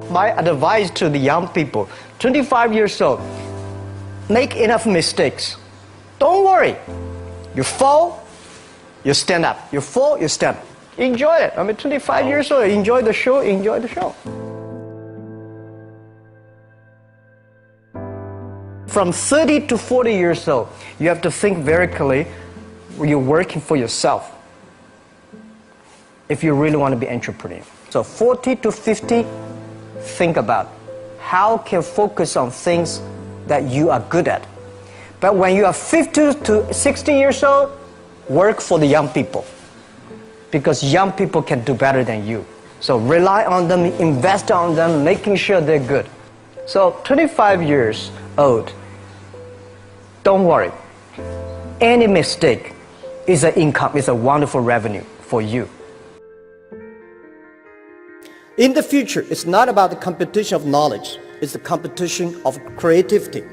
My advice to the young people, 25 years old, make enough mistakes. Don't worry. You fall, you stand up. You fall, you stand up. Enjoy it. I mean, 25 years old, enjoy the show, enjoy the show. From 30 to 40 years old, you have to think very clearly. You're working for yourself if you really want to be an entrepreneur. So 40 to 50, think about how can focus on things that you are good at. But when you are 50 to 60 years old, work for the young people, because young people can do better than you. So rely on them, invest on them, making sure they're good. So 25 years old, don't worry. Any mistake is an income, is a wonderful revenue for you. In the future, it's not about the competition of knowledge. It's the competition of creativity.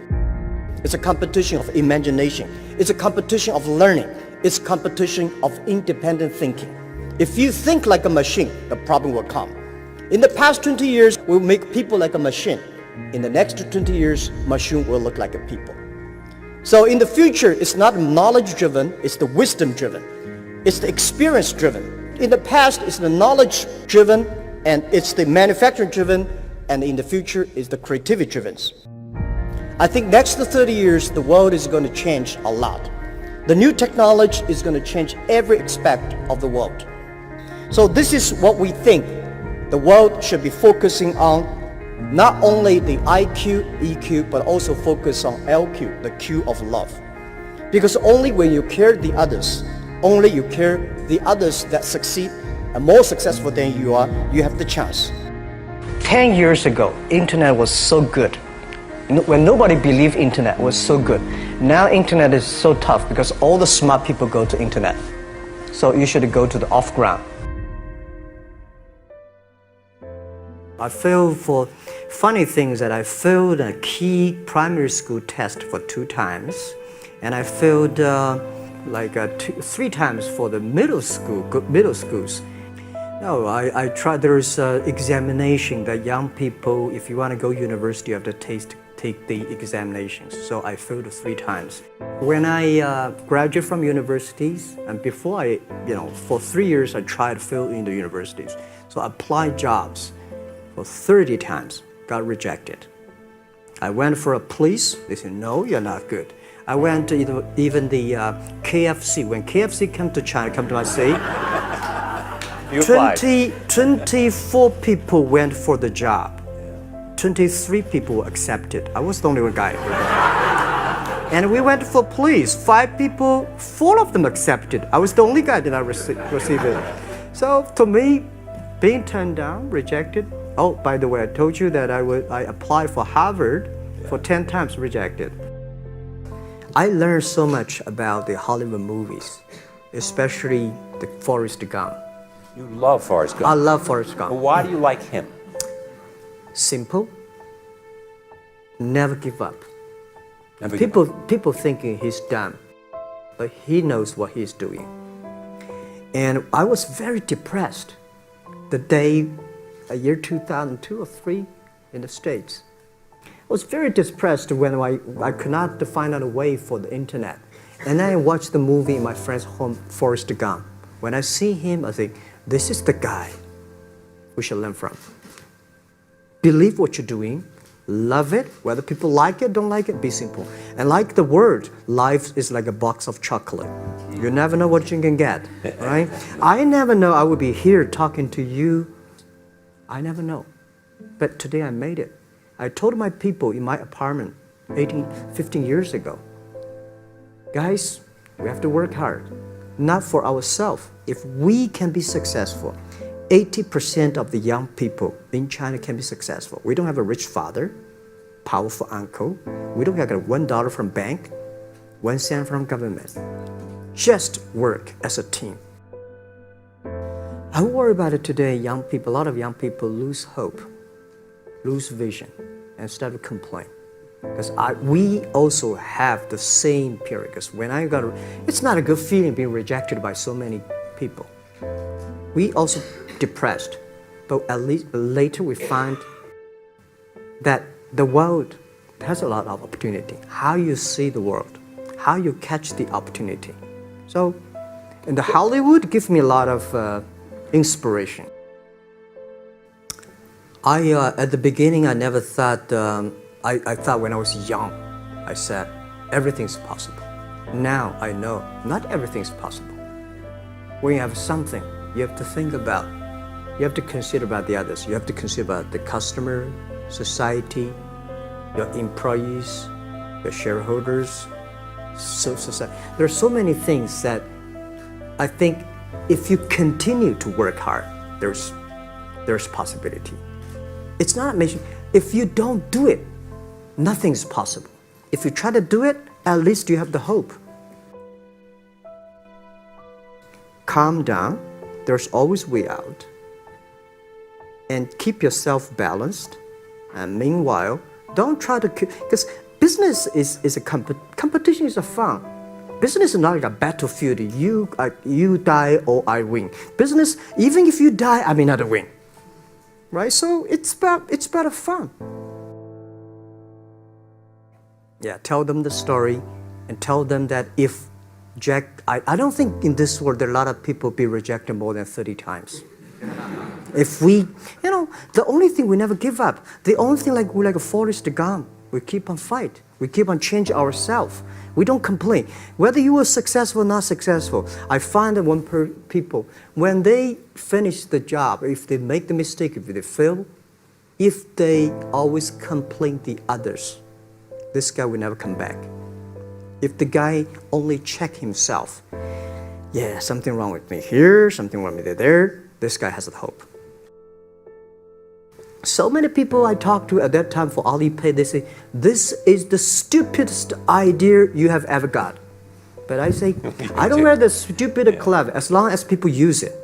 It's a competition of imagination. It's a competition of learning. It's a competition of independent thinking. If you think like a machine, the problem will come. In the past 20 years, we'll make people like a machine. In the next 20 years, machine will look like a people. So in the future, it's not knowledge-driven, it's the wisdom-driven. It's the experience-driven. In the past, it's the knowledge-driven, and it's the manufacturing-driven, and in the future, it's the creativity-driven. I think next to 30 years, the world is going to change a lot. The new technology is going to change every aspect of the world. So this is what we think the world should be focusing on, not only the IQ, EQ, but also focus on LQ, the Q of love. Because only when you care the others, only you care the others that succeed and more successful than you are, you have the chance. 10 years ago, internet was so good. When nobody believed internet was so good. Now internet is so tough because all the smart people go to internet. So you should go to the off-ground. I failed for funny things that I failed a key primary school test for 2 times, and I failed 3 times for the middle schools. No, I tried. There's examination that young people, if you want to go to university, you have to take the examinations. So I failed 3 times. When I graduated from universities, and before for 3 years I tried to fill in the universities. So I applied jobs for 30 times, got rejected. I went for a police, they said, no, you're not good. I went to even the KFC. When KFC came to China, come to my city, 24 people went for the job. 23 people were accepted. I was the only one guy. And we went for police. 5 people, 4 of them accepted. I was the only guy that I received it. So to me, being turned down, rejected. Oh, by the way, I told you that I applied for Harvard for 10 times, rejected. I learned so much about the Hollywood movies, especially the Forrest Gump. You love Forrest Gump. I love Forrest Gump. Well, why do you like him? Simple. Never give up. People thinking he's dumb, but he knows what he's doing. And I was very depressed the day, year 2002 or 3 in the States. I was very depressed when I could not find out a way for the internet. And then I watched the movie in my friend's home, Forrest Gump. When I see him, I think, this is the guy we should learn from. Believe what you're doing, love it, whether people like it, don't like it, be simple. And like the word, life is like a box of chocolate. You never know what you can get, right? I never know I would be here talking to you. I never know. But today I made it. I told my people in my apartment 15 years ago, guys, we have to work hard, not for ourselves. If we can be successful, 80% of the young people in China can be successful. We don't have a rich father, powerful uncle. We don't have $1 from bank, 1 cent from government. Just work as a team. I worry about it today. Young people, a lot of young people lose hope, lose vision, and start to complain. Because we also have the same period. Because when it's not a good feeling being rejected by so many people. We also depressed, but at least later we find that the world has a lot of opportunity. How you see the world, how you catch the opportunity. So, in the Hollywood gives me a lot of inspiration. At the beginning, I never thought, I thought when I was young, I said, everything's possible. Now I know not everything's possible. When you have something, you have to think about, you have to consider about the others. You have to consider about the customer, society, your employees, your shareholders, society. There are so many things that I think if you continue to work hard, there's possibility. It's not amazing. If you don't do it, nothing's possible. If you try to do it, at least you have the hope. Calm down. There's always way out. And keep yourself balanced. And meanwhile, don't try to, because business is a competition is a fun. Business is not like a battlefield. You die or I win. Business, even if you die, I may not win. Right? So it's about fun. Yeah, tell them the story and tell them that if Jack, I don't think in this world there are a lot of people be rejected more than 30 times. If we, the only thing we never give up, the only thing we're like a Forrest Gump, we keep on fight. We keep on change ourselves. We don't complain. Whether you were successful or not successful, I find that people, when they finish the job, if they make the mistake, if they fail, if they always complain the others, this guy will never come back. If the guy only check himself, yeah, something wrong with me here, something wrong with me there, this guy has a hope. So many people I talked to at that time for Alipay, they say, this is the stupidest idea you have ever got. But I say, I don't care the stupid or clever, as long as people use it.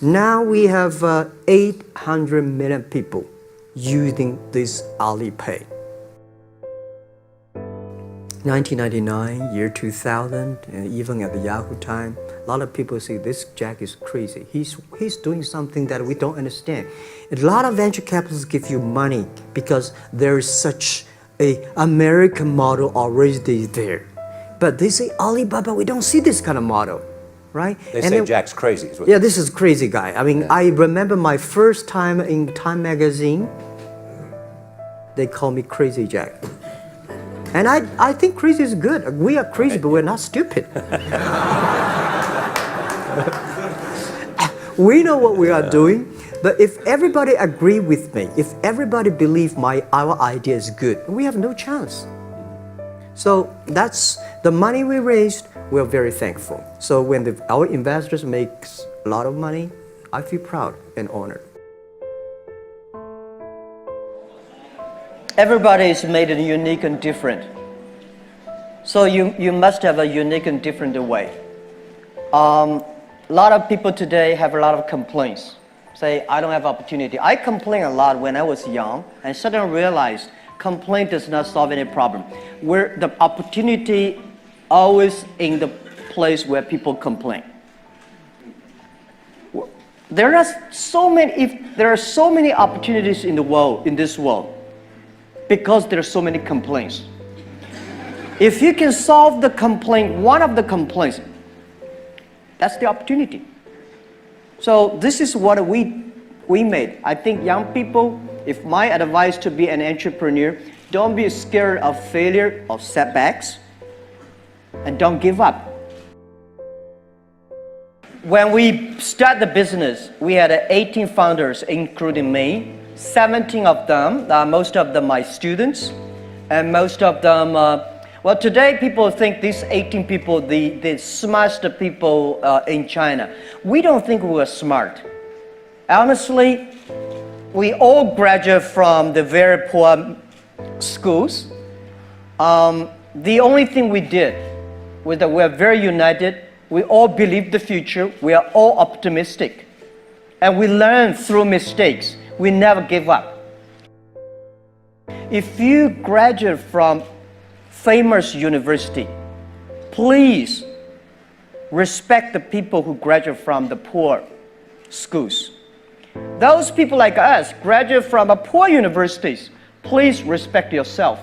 Now we have 800 million people using this Alipay. 1999, year 2000, and even at the Yahoo time, a lot of people say this Jack is crazy. He's doing something that we don't understand. A lot of venture capitalists give you money because there is such an American model already there. But they say Alibaba, we don't see this kind of model, right? They say Jack's crazy. Yeah, this is crazy guy. I mean, I remember my first time in Time magazine, they call me Crazy Jack. And I think crazy is good. We are crazy, but we're not stupid. We know what we are doing, but if everybody agree with me, if everybody believe our idea is good, we have no chance. So that's the money we raised. We're very thankful. So when our investors make a lot of money, I feel proud and honored. Everybody is made unique and different. So you must have a unique and different way. A lot of people today have a lot of complaints. Say, I don't have opportunity. I complained a lot when I was young and suddenly realized complaint does not solve any problem. Where the opportunity always in the place where people complain. There are so many opportunities in this world, because there are so many complaints. If you can solve the complaint, one of the complaints, that's the opportunity. So this is what we made. I think young people, if my advice to be an entrepreneur, don't be scared of failure, of setbacks, and don't give up. When we start the business, we had 18 founders, including me. 17 of them, most of them my students, and most of them, well, today people think these 18 people, the smartest people in China. We don't think we are smart. Honestly, we all graduate from the very poor schools. The only thing we did was that we are very united. We all believe the future. We are all optimistic. And we learn through mistakes. We never give up. If you graduate from famous university, please respect the people who graduate from the poor schools. Those people like us graduate from poor universities. Please respect yourself.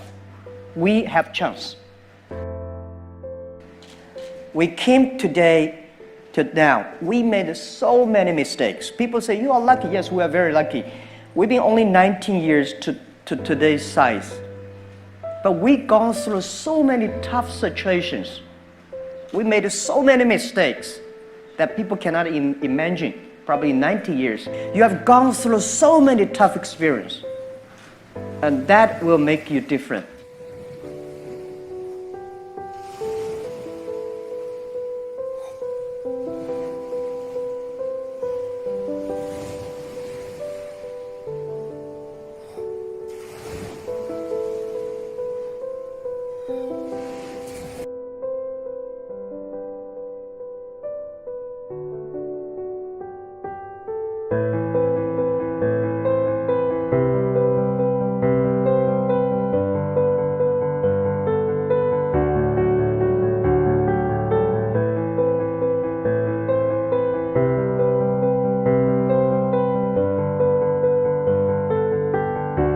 We have chance. We came today to now. We made so many mistakes. People say, you are lucky. Yes, we are very lucky. We've been only 19 years to today's size. But we've gone through so many tough situations. We made so many mistakes that people cannot imagine. Probably 90 years. You have gone through so many tough experiences. And that will make you different.